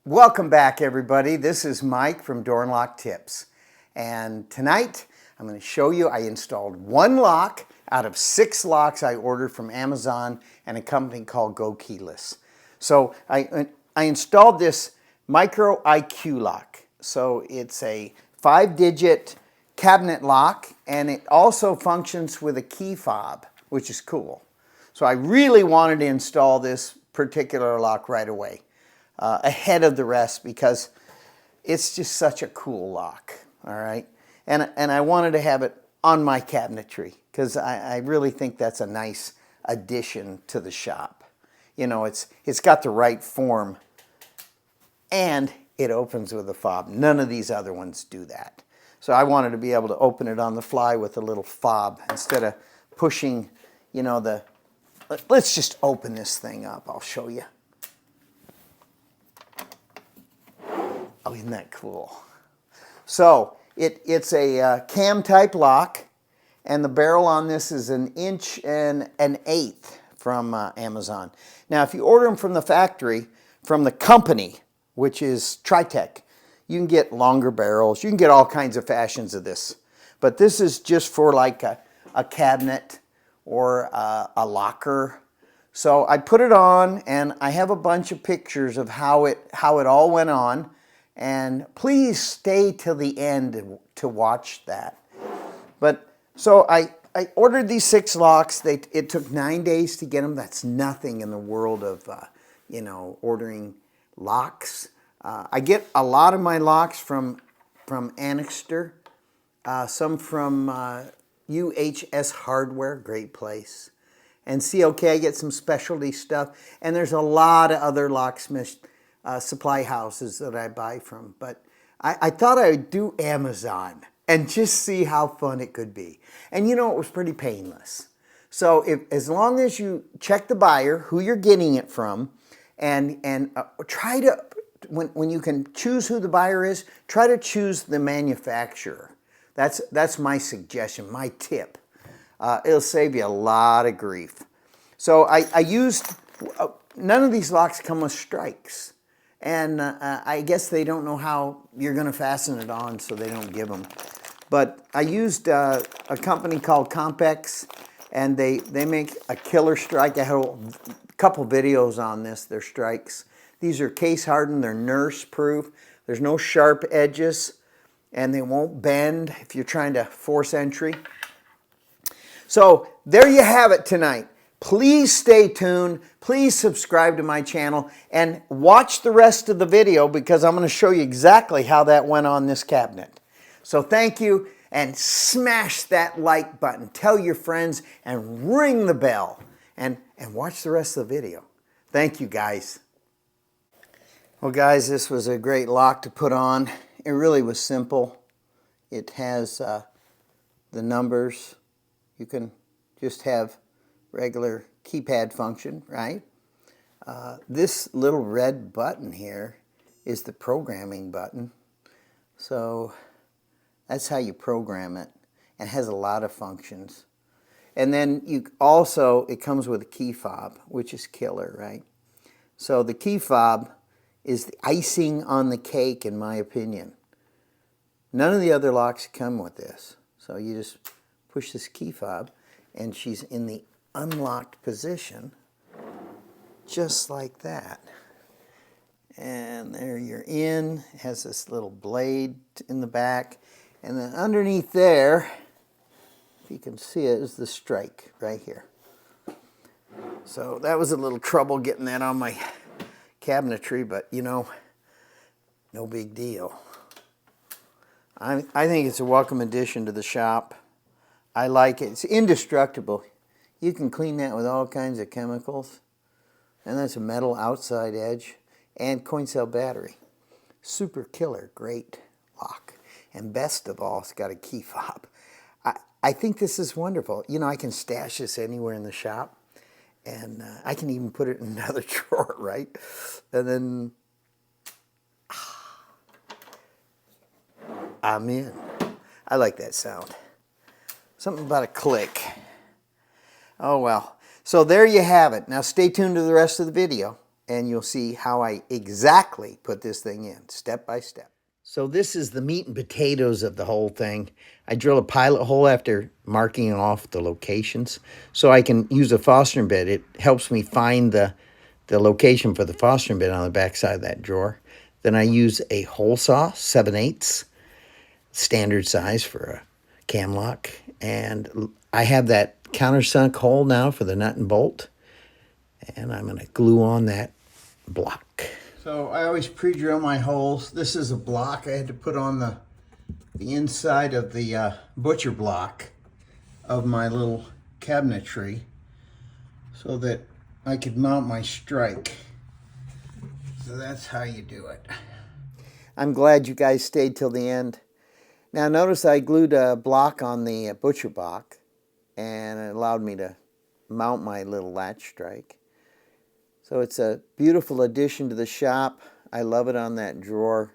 Welcome back, everybody. This is Mike from Door and Lock Tips. And tonight I'm going to show you I installed one lock out of 6 locks I ordered from Amazon and a company called Go Keyless. So I installed this MicroIQ lock. So it's a 5-digit cabinet lock, and it also functions with a key fob, which is cool. So I really wanted to install this particular lock right away. Ahead of the rest, because it's just such a cool lock, all right? And I wanted to have it on my cabinetry because I really think that's a nice addition to the shop. You know, it's got the right form and it opens with a fob. None of these other ones do that. So I wanted to be able to open it on the fly with a little fob instead of pushing, you know, let's just open this thing up. I'll show you. Oh, isn't that cool? So it's a cam type lock, and the barrel on this is 1 1/8 inches from Amazon. Now, if you order them from the factory, from the company, which is Triteq, you can get longer barrels. You can get all kinds of fashions of this. But this is just for like a cabinet or a locker. So I put it on, and I have a bunch of pictures of how it all went on. And please stay till the end to watch that. But so I ordered these 6 locks. It took 9 days to get them. That's nothing in the world of you know, ordering locks. I get a lot of my locks from Annixter, some from UHS Hardware, great place, and COK. I get some specialty stuff, and there's a lot of other locksmiths. Supply houses that I buy from, but I thought I would do Amazon and just see how fun it could be. And you know, it was pretty painless. So as long as you check the buyer, who you're getting it from, and try to, when you can choose who the buyer is, try to choose the manufacturer. That's my suggestion, my tip. It'll save you a lot of grief. So I used, none of these locks come with strikes. And I guess they don't know how you're going to fasten it on, so they don't give them. But I used a company called Combi-Cam, and they make a killer strike. I have a couple videos on this, their strikes. These are case hardened, they're nurse proof. There's no sharp edges, and they won't bend if you're trying to force entry. So there you have it tonight. Please stay tuned. Please subscribe to my channel and watch the rest of the video, because I'm going to show you exactly how that went on this cabinet. So thank you, and smash that like button. Tell your friends and ring the bell, and watch the rest of the video. Thank you, guys. Well, guys, this was a great lock to put on. It really was simple. It has the numbers. You can just have regular keypad function, right? This little red button here is the programming button. So that's how you program it, and it has a lot of functions. And then it comes with a key fob, which is killer, right? So the key fob is the icing on the cake, in my opinion. None of the other locks come with this. So you just push this key fob, and she's in the unlocked position, just like that. And there you're in. It has this little blade in the back, and then underneath there, if you can see it, is the strike right here. So that was a little trouble getting that on my cabinetry, but you know, no big deal. I think it's a welcome addition to the shop. I like it. It's indestructible. You can clean that with all kinds of chemicals. And that's a metal outside edge and coin cell battery. Super killer, great lock. And best of all, it's got a key fob. I think this is wonderful. You know, I can stash this anywhere in the shop. And I can even put it in another drawer, right? And then, I'm in. I like that sound. Something about a click. Oh well. So there you have it. Now stay tuned to the rest of the video. and you'll see how I exactly put this thing in, step by step. So this is the meat and potatoes of the whole thing. I drill a pilot hole after marking off the locations so I can use a fostering bit. It helps me find the location for the fostering bit on the back side of that drawer. Then I use a hole saw, 7/8, standard size for a cam lock. And I have that countersunk hole now for the nut and bolt. And I'm going to glue on that block. So I always pre-drill my holes. This is a block I had to put on the inside of the butcher block of my little cabinetry so that I could mount my strike. So that's how you do it. I'm glad you guys stayed till the end. Now notice I glued a block on the butcher block, and it allowed me to mount my little latch strike. So it's a beautiful addition to the shop. I love it on that drawer,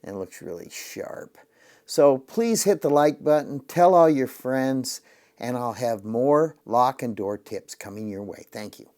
and it looks really sharp. So please hit the like button, tell all your friends, and I'll have more lock and door tips coming your way. Thank you.